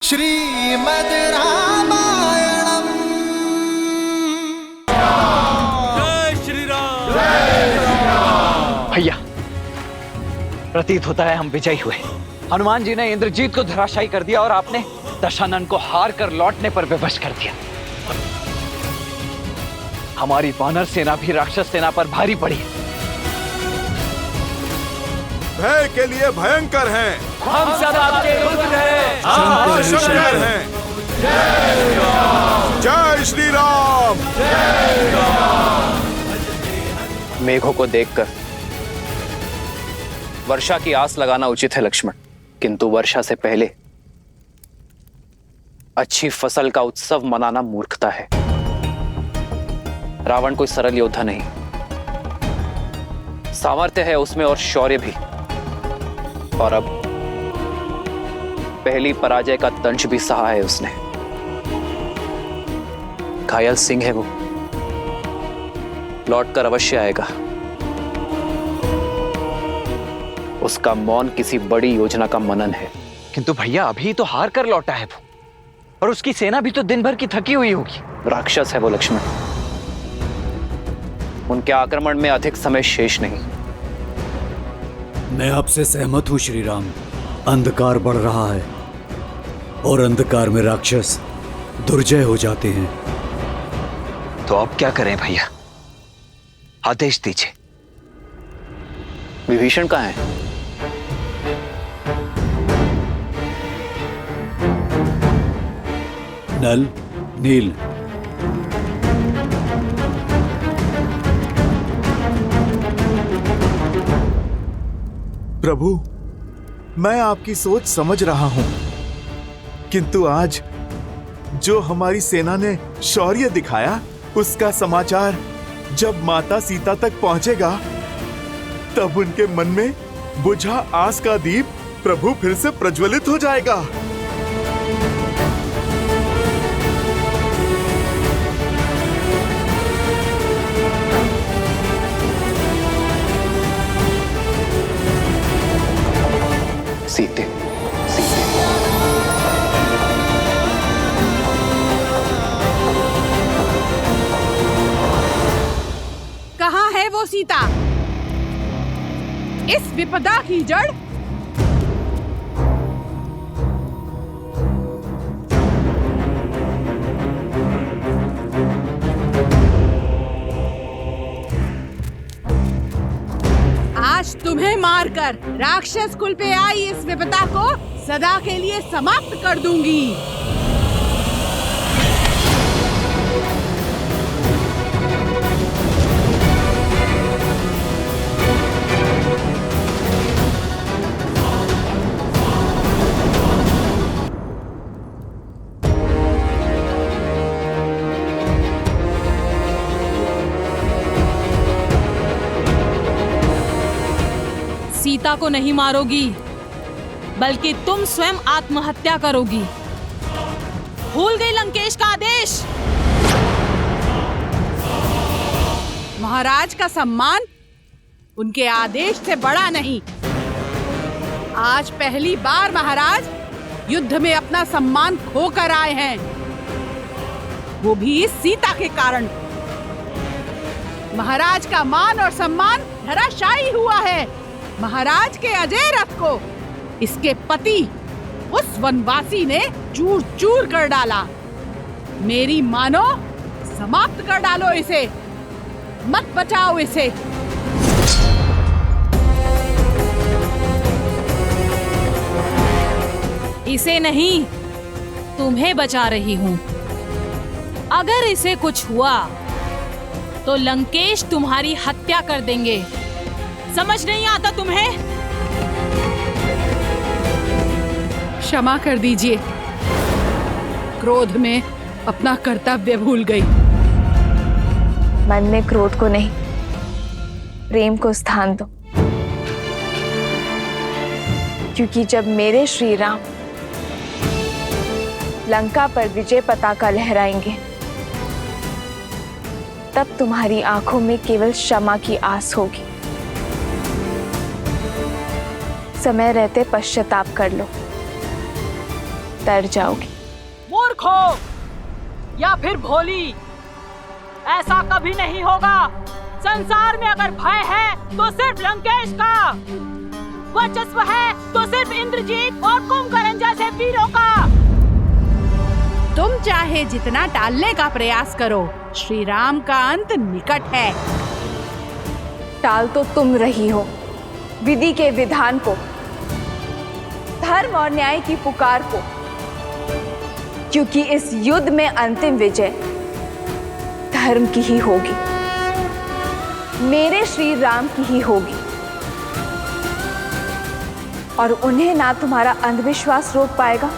श्रीमद् रामायणम। जय श्री राम। भैया, प्रतीत होता है हम विजयी हुए। हनुमान जी ने इंद्रजीत को धराशायी कर दिया और आपने दशानन को हार कर लौटने पर विवश कर दिया। हमारी वानर सेना भी राक्षस सेना पर भारी पड़ी। भय के लिए भयंकर हैं। हम सब आपके रुद्र हैं। और शंकर हैं। जय श्री राम। मेघों को देखकर वर्षा की आस लगाना उचित है लक्ष्मण, किंतु वर्षा से पहले अच्छी फसल का उत्सव मनाना मूर्खता है। रावण कोई सरल योद्धा नहीं, सामर्थ्य है उसमें और शौर्य भी, और अब पहली पराजय का दंश भी सहा है उसने। घायल सिंह है वो, लौटकर अवश्य आएगा। उसका मौन किसी बड़ी योजना का मनन है। किंतु भैया, अभी तो हार कर लौटा है वो, और उसकी सेना भी तो दिन भर की थकी हुई होगी। राक्षस है वो लक्ष्मण, उनके आक्रमण में अधिक समय शेष नहीं। मैं आपसे सहमत हूं श्री राम। अंधकार बढ़ रहा है और अंधकार में राक्षस दुर्जय हो जाते हैं। तो अब क्या करें भैया, आदेश दीजिए। विभीषण कहाँ है? नल, नील, प्रभु, मैं आपकी सोच समझ रहा हूं, किंतु आज जो हमारी सेना ने शौर्य दिखाया, उसका समाचार जब माता सीता तक पहुंचेगा, तब उनके मन में बुझा आस का दीप प्रभु फिर से प्रज्वलित हो जाएगा। सीते, सीते। कहाँ है वो सीता? इस विपदा की जड़? आज तुम्हें मारकर राक्षस कुल पे आई इस विपदा को सदा के लिए समाप्त कर दूंगी। सीता को नहीं मारोगी, बल्कि तुम स्वयं आत्महत्या करोगी। भूल गई लंकेश का आदेश? महाराज का सम्मान उनके आदेश से बड़ा नहीं। आज पहली बार महाराज युद्ध में अपना सम्मान खोकर आए हैं, वो भी इस सीता के कारण। महाराज का मान और सम्मान धराशायी हुआ है। महाराज के अजय रथ को इसके पति उस वनवासी ने चूर चूर कर डाला। मेरी मानो, समाप्त कर डालो इसे, मत बचाओ इसे। इसे नहीं, तुम्हें बचा रही हूं। अगर इसे कुछ हुआ तो लंकेश तुम्हारी हत्या कर देंगे। समझ नहीं आता तुम्हें? क्षमा कर दीजिए, क्रोध में अपना कर्तव्य भूल गई। मन में क्रोध को नहीं, प्रेम को स्थान दो, क्योंकि जब मेरे श्री राम लंका पर विजय पताका लहराएंगे, तब तुम्हारी आंखों में केवल क्षमा की आस होगी। समय रहते पश्चाताप कर लो, तर जाओगे। मूर्ख हो या फिर भोली, ऐसा कभी नहीं होगा। संसार में अगर भय है तो सिर्फ लंकेश का, वर्चस्व है तो सिर्फ इंद्रजीत और कुंभकर्ण जैसे वीरों का। तुम चाहे जितना टालने का प्रयास करो, श्री राम का अंत निकट है। टाल तो तुम रही हो विधि के विधान को, धर्म और न्याय की पुकार को, क्योंकि इस युद्ध में अंतिम विजय धर्म की ही होगी, मेरे श्री राम की ही होगी। और उन्हें ना तुम्हारा अंधविश्वास रोक पाएगा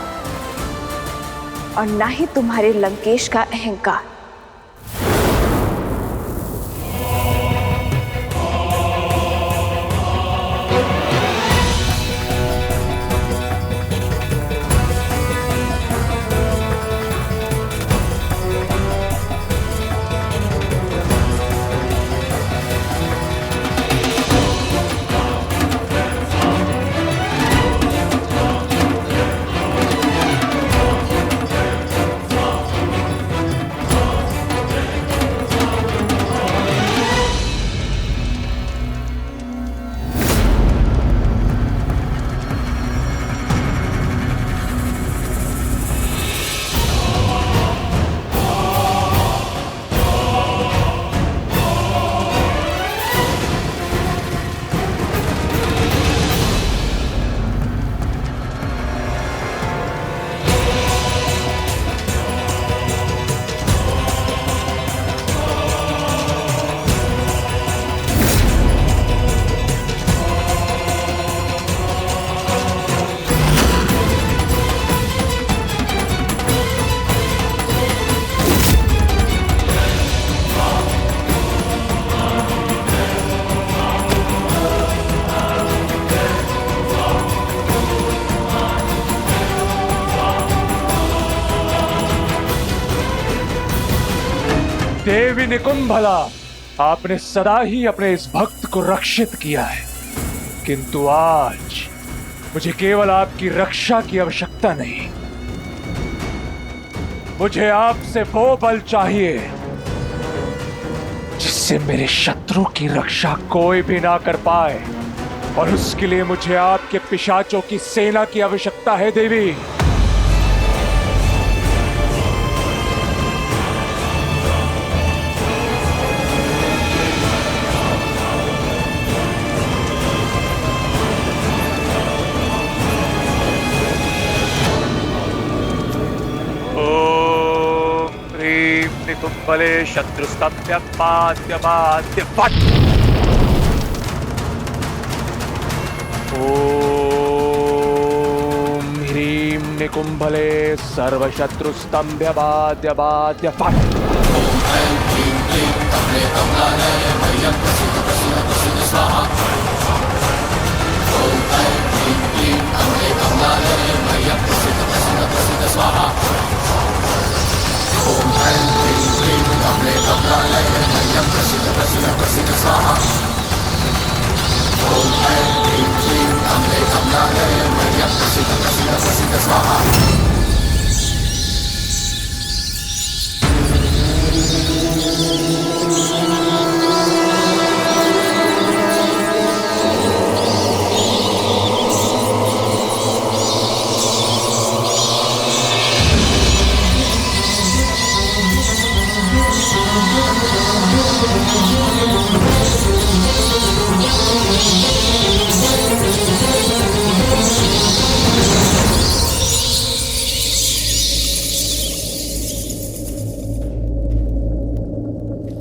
और ना ही तुम्हारे लंकेश का अहंकार। देवी निकुंभला, आपने सदा ही अपने इस भक्त को रक्षित किया है, किंतु आज मुझे केवल आपकी रक्षा की आवश्यकता नहीं, मुझे आपसे वो बल चाहिए जिससे मेरे शत्रु की रक्षा कोई भी ना कर पाए, और उसके लिए मुझे आपके पिशाचों की सेना की आवश्यकता है देवी। निकुंभले शत्रुस्तभ्य पाद्य बाद्य फट। ओम ह्रीं निकुंभले सर्वशत्रुस्तंभ्य बाद्य बाद्य फट।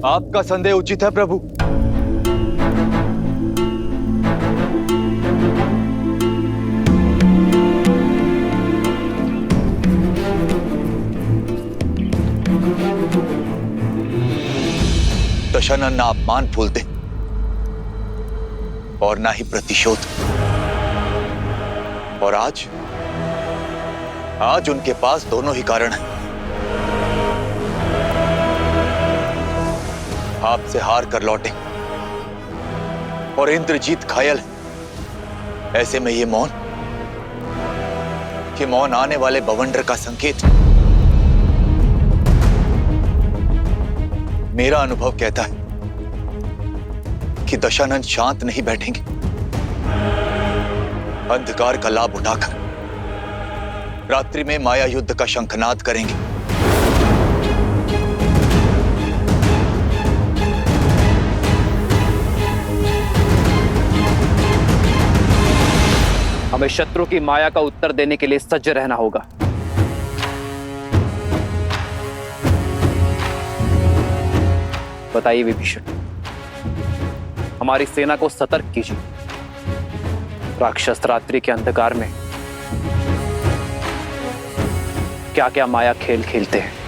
आपका संदेह उचित है प्रभु। दशानन ना अपमान फूलते और ना ही प्रतिशोध, और आज उनके पास दोनों ही कारण हैं। आपसे हार कर लौटे और इंद्रजीत घायल है। ऐसे में ये मौन कि मौन आने वाले बवंडर का संकेत। मेरा अनुभव कहता है कि दशानन शांत नहीं बैठेंगे। अंधकार का लाभ उठाकर रात्रि में माया युद्ध का शंखनाद करेंगे। हमें शत्रु की माया का उत्तर देने के लिए सज्ज रहना होगा। बताइए विभीषण, हमारी सेना को सतर्क कीजिए। राक्षस रात्रि के अंधकार में क्या क्या माया खेल खेलते हैं।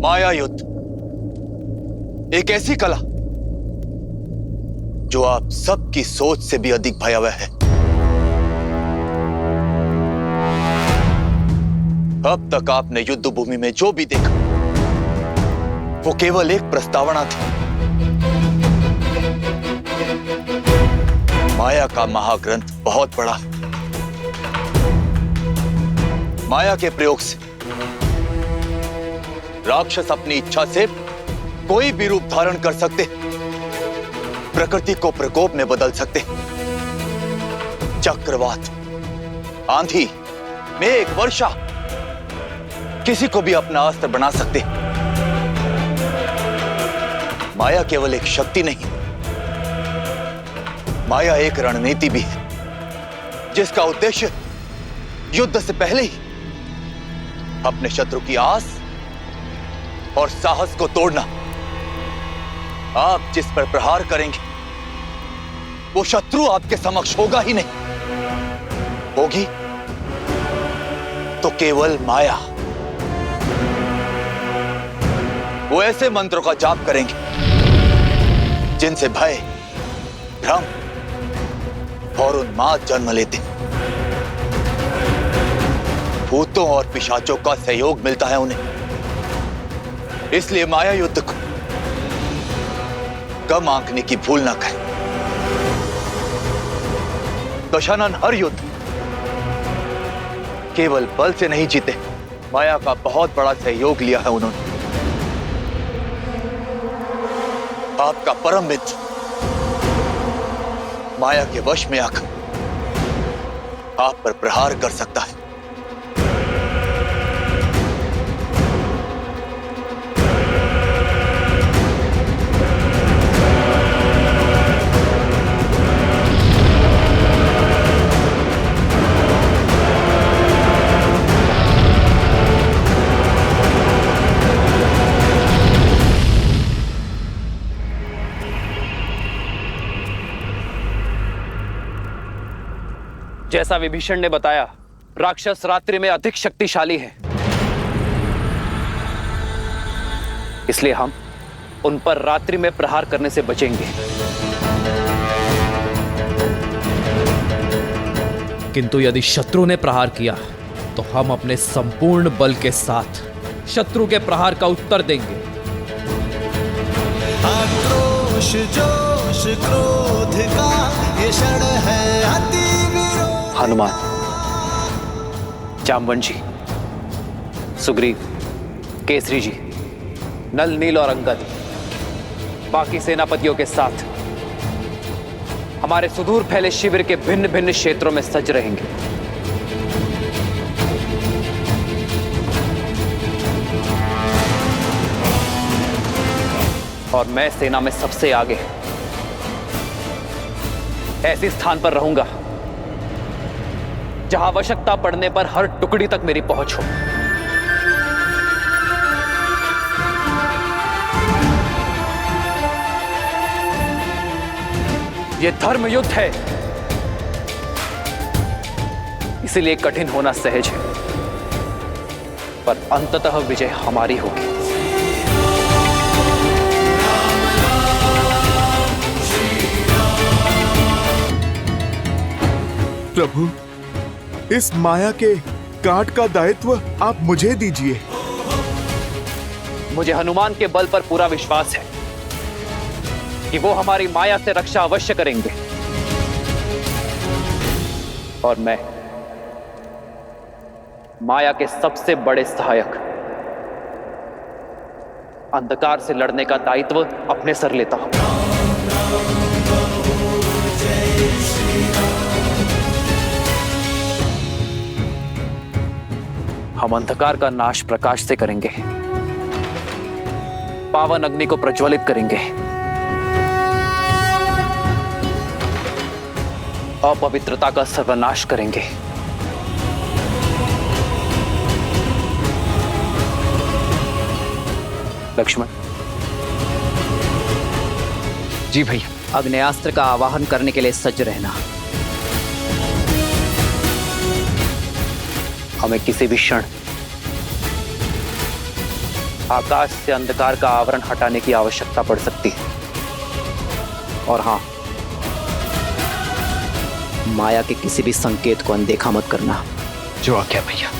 माया युद्ध एक ऐसी कला जो आप सबकी सोच से भी अधिक भयावह है। अब तक आपने युद्ध भूमि में जो भी देखा वो केवल एक प्रस्तावना थी। माया का महाग्रंथ बहुत बड़ा है। माया के प्रयोग से राक्षस अपनी इच्छा से कोई भी रूप धारण कर सकते, प्रकृति को प्रकोप में बदल सकते। चक्रवात, आंधी, मेघ, वर्षा, किसी को भी अपना अस्त्र बना सकते। माया केवल एक शक्ति नहीं, माया एक रणनीति भी है, जिसका उद्देश्य युद्ध से पहले ही अपने शत्रु की आस और साहस को तोड़ना। आप जिस पर प्रहार करेंगे वो शत्रु आपके समक्ष होगा ही नहीं, होगी तो केवल माया। वो ऐसे मंत्रों का जाप करेंगे जिनसे भय, भ्रम और उन्माद जन्म लेते। भूतों और पिशाचों का सहयोग मिलता है उन्हें। इसलिए माया युद्ध को कम आंकने की भूल ना करें। दशानन हर युद्ध केवल बल से नहीं जीते, माया का बहुत बड़ा सहयोग लिया है उन्होंने। आपका परम मित्र माया के वश में आकर आप पर प्रहार कर सकता है। जैसा विभीषण ने बताया, राक्षस रात्रि में अधिक शक्तिशाली है। इसलिए हम उन पर रात्रि में प्रहार करने से बचेंगे। किंतु यदि शत्रु ने प्रहार किया तो हम अपने संपूर्ण बल के साथ शत्रु के प्रहार का उत्तर देंगे। आक्रोश, जोश, क्रोध का ये क्षण है अति विरोध। हनुमान, जामवन जी, सुग्रीव, केसरी जी, नल, नील और अंगद बाकी सेनापतियों के साथ हमारे सुदूर फैले शिविर के भिन्न भिन्न क्षेत्रों में सज रहेंगे। और मैं सेना में सबसे आगे ऐसे स्थान पर रहूंगा जहां आवश्यकता पड़ने पर हर टुकड़ी तक मेरी पहुंच हो। यह धर्म युद्ध है, इसलिए कठिन होना सहज है, पर अंततः विजय हमारी होगी। प्रभु, इस माया के काट का दायित्व आप मुझे दीजिए। मुझे हनुमान के बल पर पूरा विश्वास है कि वो हमारी माया से रक्षा अवश्य करेंगे, और मैं माया के सबसे बड़े सहायक अंधकार से लड़ने का दायित्व अपने सर लेता हूं। हम अंधकार का नाश प्रकाश से करेंगे, पावन अग्नि को प्रज्वलित करेंगे, अपवित्रता का सर्वनाश करेंगे। लक्ष्मण। जी भैया। अग्नेयास्त्र का आवाहन करने के लिए सज्ज रहना। हमें किसी भी क्षण आकाश से अंधकार का आवरण हटाने की आवश्यकता पड़ सकती है। और हां, माया के किसी भी संकेत को अनदेखा मत करना। जो आज्ञा भैया।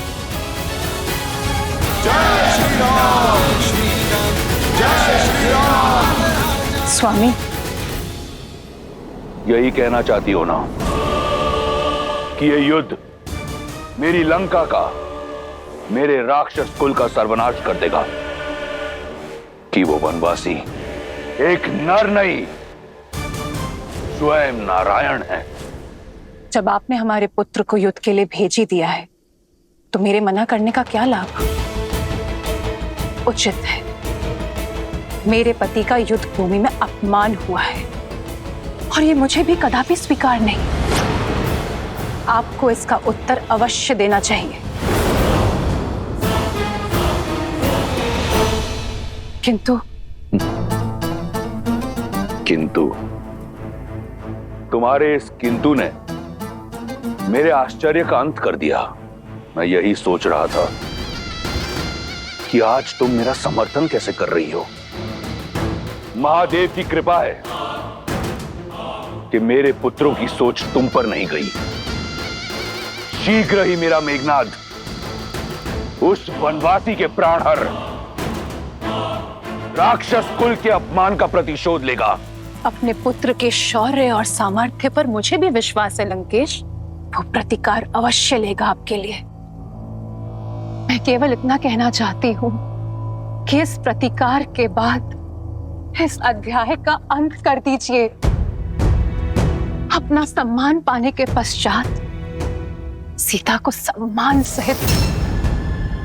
स्वामी, यही कहना चाहती हो ना कि ये युद्ध मेरी लंका का, मेरे राक्षस कुल का सर्वनाश कर देगा, कि वो वनवासी एक नर नहीं स्वयं नारायण है। जब आपने हमारे पुत्र को युद्ध के लिए भेज ही दिया है तो मेरे मना करने का क्या लाभ? उचित है, मेरे पति का युद्ध भूमि में अपमान हुआ है और ये मुझे भी कदापि स्वीकार नहीं। आपको इसका उत्तर अवश्य देना चाहिए। किंतु तुम्हारे इस किंतु ने मेरे आश्चर्य का अंत कर दिया। मैं यही सोच रहा था कि आज तुम मेरा समर्थन कैसे कर रही हो। महादेव की कृपा है कि मेरे पुत्रों की सोच तुम पर नहीं गई। शीघ्र ही मेरा मेघनाद उस वनवासी के प्राणहर राक्षस कुल के अपमान का प्रतिशोध लेगा। अपने पुत्र के शौर्य और सामर्थ्य पर मुझे भी विश्वास है लंकेश। वो प्रतिकार अवश्य लेगा आपके लिए। मैं केवल इतना कहना चाहती हूँ कि इस प्रतिकार के बाद इस अध्याय का अंत कर दीजिए। अपना सम्मान पाने के पश्चात सीता को सम्मान सहित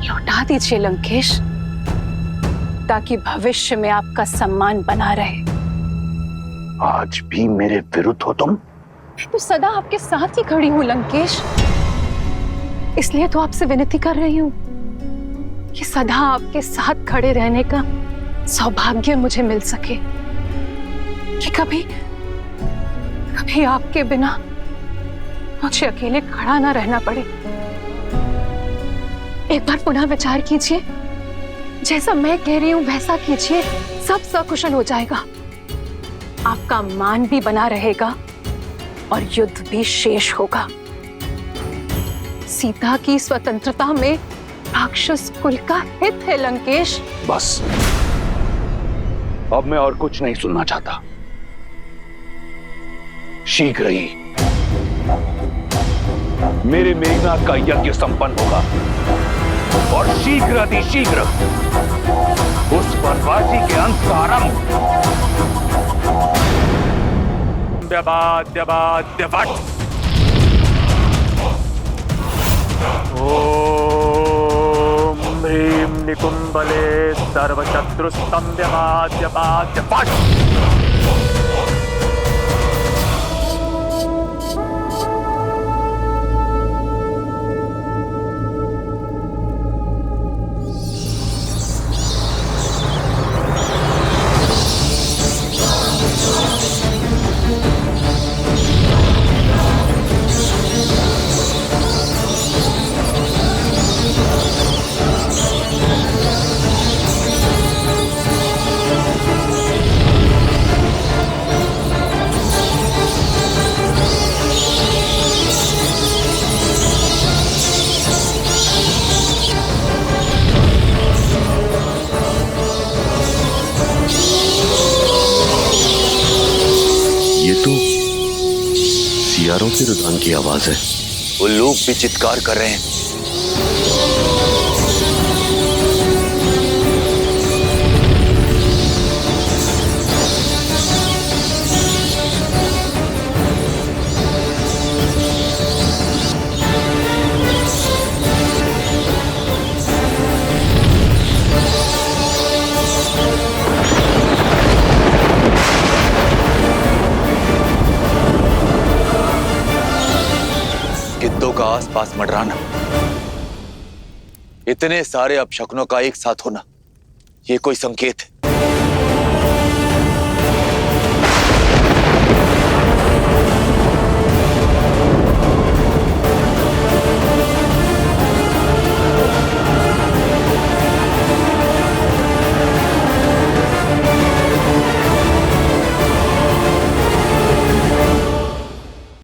लौटा दीजिए लंकेश, ताकि भविष्य में आपका सम्मान बना रहे। आज भी मेरे विरुद्ध हो तुम? तो सदा आपके साथ ही खड़ी हूं लंकेश, इसलिए तो आपसे विनती कर रही हूं कि सदा आपके साथ खड़े रहने का सौभाग्य मुझे मिल सके, कि कभी कभी आपके बिना मुझे अकेले खड़ा ना रहना पड़े। एक बार पुनः विचार कीजिए, जैसा मैं कह रही हूं वैसा कीजिए, सब सकुशल हो जाएगा। आपका मान भी बना रहेगा और युद्ध भी शेष होगा। सीता की स्वतंत्रता में राक्षस कुल का हित है लंकेश। बस, अब मैं और कुछ नहीं सुनना चाहता। शीघ्र ही मेरे मेघनाद का यज्ञ संपन्न होगा और शीघ्र अतिशीघ्र उस वनवासी के अंत का आरंभ। ओम ह्रीं निकुंभले सर्वशत्रुस्तंभ्यवाद्यवाद्यवाद्यवाद्। चित्कारों की रुझान की आवाज है। वो लोग भी चित्कार कर रहे हैं। गिद्धों का आसपास मंडराना, इतने सारे अपशकुनों का एक साथ होना, ये कोई संकेत है।